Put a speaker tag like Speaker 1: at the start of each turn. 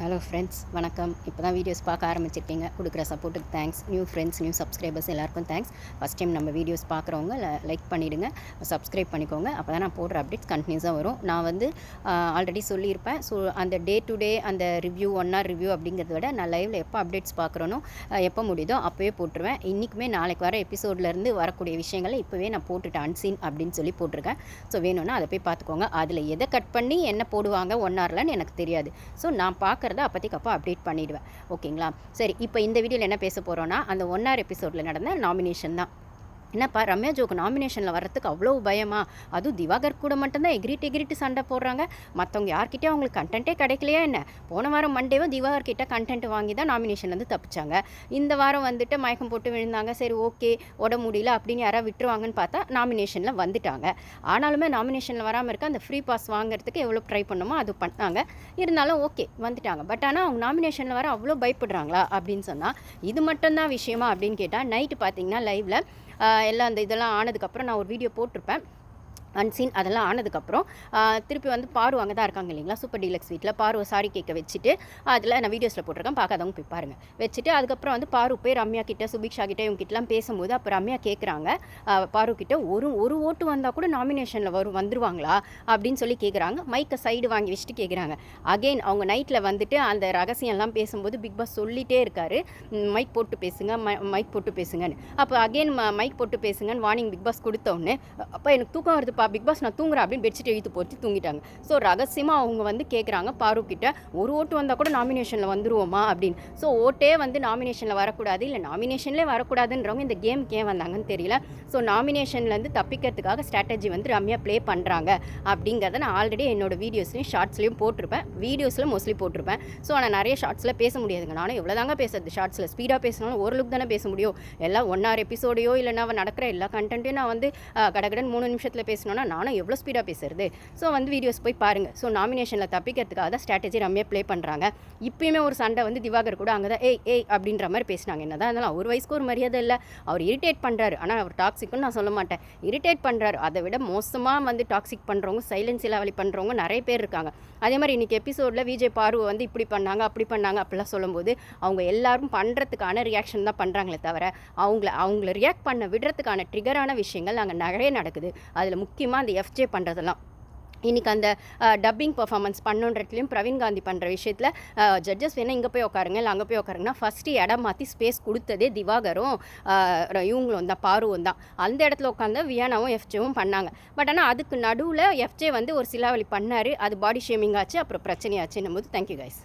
Speaker 1: Hello friends, வணக்கம். இப்போ தான் வீடியோஸ் பார்க்க ஆரம்பிச்சிருக்கீங்க. கொடுக்குற சப்போர்ட்டுக்கு thanks. New friends, new subscribers எல்லாருக்கும் தேங்க்ஸ். ஃபஸ்ட் டைம் நம்ம வீடியோஸ் பார்க்குறவங்க லைக் பண்ணிவிடுங்க, சப்ஸ்கிரைப் பண்ணிக்கோங்க. அப்போ தான் நான் போடுற அப்டேட்ஸ் கண்டினியூஸாக வரும். நான் வந்து ஆல்ரெடி சொல்லியிருப்பேன். ஸோ அந்த டே டு டே அந்த ரிவ்யூ 1 hour ரிவ்யூ அப்படிங்கிறத விட நான் லைவில் எப்போ அப்டேட்ஸ் பார்க்குறேனோ எப்போ முடியுதோ அப்போவே போட்டுருவேன். இன்றைக்குமே நாளைக்கு வர எபிசோட்லேருந்து வரக்கூடிய விஷயங்களை இப்போவே நான் போட்டுட்டேன். அன்சீன் அப்படின்னு சொல்லி போட்டிருக்கேன். ஸோ வேணும்னா அதை போய் பார்த்துக்கோங்க. அதில் எதை கட் பண்ணி என்ன போடுவாங்க 1 hourலன்னு எனக்கு தெரியாது. ஸோ நான் பார்க்குறத அப்போதைக்கு அப்போ அப்டேட் பண்ணிவிடுவேன். ஓகேங்களா? சரி, இப்போ இந்த வீடியோவில் என்ன பேச போகிறோன்னா, அந்த 1 hour எபிசோடில் நடந்த நாமினேஷன் தான். என்னப்பா ரம்யா ஜோக்கு நாமினேஷனில் வர்றதுக்கு அவ்வளோ பயமா? அதுவும் திவாகர் கூட மட்டும்தான் எகிரிட்டு சண்டை போடுறாங்க. மற்றவங்க யார்கிட்டயும் அவங்களுக்கு கண்டென்ட்டே கிடைக்கலையா என்ன? போன வாரம் மண்டேவும் திவாகர் கிட்ட கண்டென்ட் வாங்கி தான் நாமினேஷன்லேருந்து தப்பிச்சாங்க. இந்த வாரம் வந்துட்டு மயக்கம் போட்டு விழுந்தாங்க. சரி, ஓகே, உடம்பு முடியல அப்படின்னு யாராவது விட்டுருவாங்கன்னு பார்த்தா நாமினேஷனில் வந்துட்டாங்க. ஆனாலுமே நாமினேஷனில் வராமல் இருக்க அந்த ஃப்ரீ பாஸ் வாங்குறதுக்கு எவ்வளோ ட்ரை பண்ணணுமோ அது பண்ணாங்க. இருந்தாலும் ஓகே வந்துட்டாங்க. பட் ஆனால் அவங்க நாமினேஷனில் வர அவ்வளோ பயப்படுறாங்களா அப்படின்னு சொன்னால் இது மட்டும்தான் விஷயமா அப்படின்னு கேட்டால், நைட்டு பார்த்தீங்கன்னா லைவில் எல்லாம் அந்த இதெல்லாம் ஆனதுக்கப்புறம் நான் ஒரு வீடியோ போட்டிருப்பேன். அன்சீன் அதெல்லாம் ஆனதுக்கப்புறம் திருப்பி வந்து பாரு அங்கே தான் இருக்காங்க இல்லைங்களா, சூப்பர் டீலக்ஸ் வீட்டில் பாரு சாரி கேட்க வச்சுட்டு அதில் நான் வீடியோஸில் போட்டிருக்கேன், பார்க்காதவங்க போய் பாருங்கள். வச்சுட்டு அதுக்கப்புறம் வந்து பாரு போய் ரம்யா கிட்ட, சுபிக்ஷா கிட்ட, இவங்க கிட்டலாம் பேசும்போது அப்போ ரம்யா கேட்குறாங்க பாரு கிட்ட, ஒரு ஓட்டு வந்தால் கூட நாமினேஷனில் வந்துருவாங்களா அப்படின்னு சொல்லி கேட்குறாங்க. மைக்கை சைடு வாங்கி வச்சுட்டு கேட்குறாங்க. அகெயின் அவங்க நைட்டில் வந்துட்டு அந்த ரகசியம்லாம் பேசும்போது பிக் பாஸ் சொல்லிகிட்டே இருக்காரு, மைக் போட்டு பேசுங்க, மைக் போட்டு பேசுங்கன்னு. அப்போ அகெயின் மைக் போட்டு பேசுங்கன்னு வார்னிங் பிக் பாஸ் கொடுத்தோடனே, அப்போ எனக்கு தூக்கம் வருது பிக் பாஸ், நான் தூங்குறேன் அப்படின்னு பெட்ஷீட் இழுத்து போட்டு தூங்கிட்டாங்க. ஸோ ரகசியமாக அவங்க வந்து கேட்குறாங்க பாரு கிட்ட, ஒரு ஓட்டு வந்தால் கூட நாமினேஷனில் வந்துருவோமா அப்படின்னு. ஸோ ஓட்டே வந்து நாமினேஷனில் வரக்கூடாது, இல்லை நாமினேஷன்லேயே வரக்கூடாதுன்றவங்க இந்த கேமுக்கு ஏன் வந்தாங்கன்னு தெரியல. ஸோ நாமினேஷன்லேருந்து தப்பிக்கிறதுக்காக ஸ்ட்ராட்டஜி வந்து ரம்யா ப்ளே பண்ணுறாங்க அப்படிங்கிறத நான் ஆல்ரெடி என்னோட வீடியோஸ்லையும் ஷார்ட்ஸ்லையும் போட்டிருப்பேன். வீடியோஸில் மோஸ்ட்லி போட்டிருப்பேன். ஸோ ஆனால் நிறைய ஷார்ட்ஸில் பேச முடியாதுங்க. நானும் எவ்வளோ தாங்க பேசுறது, ஷார்ட்ஸில் ஸ்பீடாக பேசினாலும் ஓரளவுக்கு தானே பேச முடியும். எல்லாம் 1 hour எபிசோடையோ இல்லைனா நடக்கிற எல்லா கண்டென்ட்டையும் நான் வந்து கடகடன் 3 நிமிஷத்தில் பேசணும்னா நானும் எவ்வளோ ஸ்பீடாக பேசுறது. ஸோ வந்து வீடியோஸ் போய் பாருங்கள். ஸோ நாமினேஷனில் தப்பிக்கிறதுக்காக தான் ஸ்ட்ராட்டஜி ரம்யா ப்ளே பண்ணுறாங்க. இப்பயுமே ஒரு சண்டை வந்து திவாகர் கூட அங்கே தான் ஏய் அப்படின்ற மாதிரி பேசினாங்க. என்ன தான் இருந்தாலும் அவர் வயசுக்கு ஒரு மரியாதை இல்லை. அவர் இரிட்டேட் பண்ணுறாரு. ஆனால் அவர் டாக்ஸிக்னு நான் சொல்ல மாட்டேன், இரிட்டேட் பண்ணுறாரு. அதை விட மோசமாக வந்து டாக்ஸிக் பண்ணுறவங்க, சைலன்ஸ் இலாவலி பண்ணுறவங்க நிறைய பேர் இருக்காங்க. அதே மாதிரி இன்றைக்கி எபிசோடில் விஜய் பார்வை வந்து இப்படி பண்ணாங்க அப்படி பண்ணாங்க அப்படிலாம் சொல்லும்போது அவங்க எல்லாரும் பண்ணுறதுக்கான ரியாக்ஷன் தான் பண்ணுறாங்களே தவிர அவங்கள ரியாக்ட் பண்ண விடுறதுக்கான ட்ரிகரான விஷயங்கள் அங்கே நிறைய நடக்குது. அதில் முக்கியமாக அந்த எஃப்ஜே பண்ணுறதெல்லாம். இன்றைக்கி அந்த டப்பிங் பர்ஃபார்மன்ஸ் பண்ணுன்றதுலையும் பிரவீன் காந்தி பண்ணுற விஷயத்தில் ஜட்ஜஸ் வேணால் இங்கே போய் உட்காருங்க இல்லை அங்கே போய் உட்காருங்கன்னா ஃபஸ்ட்டு இடம் மாற்றி ஸ்பேஸ் கொடுத்ததே திவாகரும் இவங்களும் தான், பாருவும் தான். அந்த இடத்துல உட்காந்து வியானாவும் எஃப்ஜேவும் பண்ணாங்க. பட் ஆனால் அதுக்கு நடுவில் எஃப்ஜே வந்து ஒரு சிலாவலி பண்ணார். அது பாடி ஷேமிங் ஆச்சு, அப்புறம் பிரச்சனையாச்சுன்னும் போது தேங்க்யூ கைஸ்.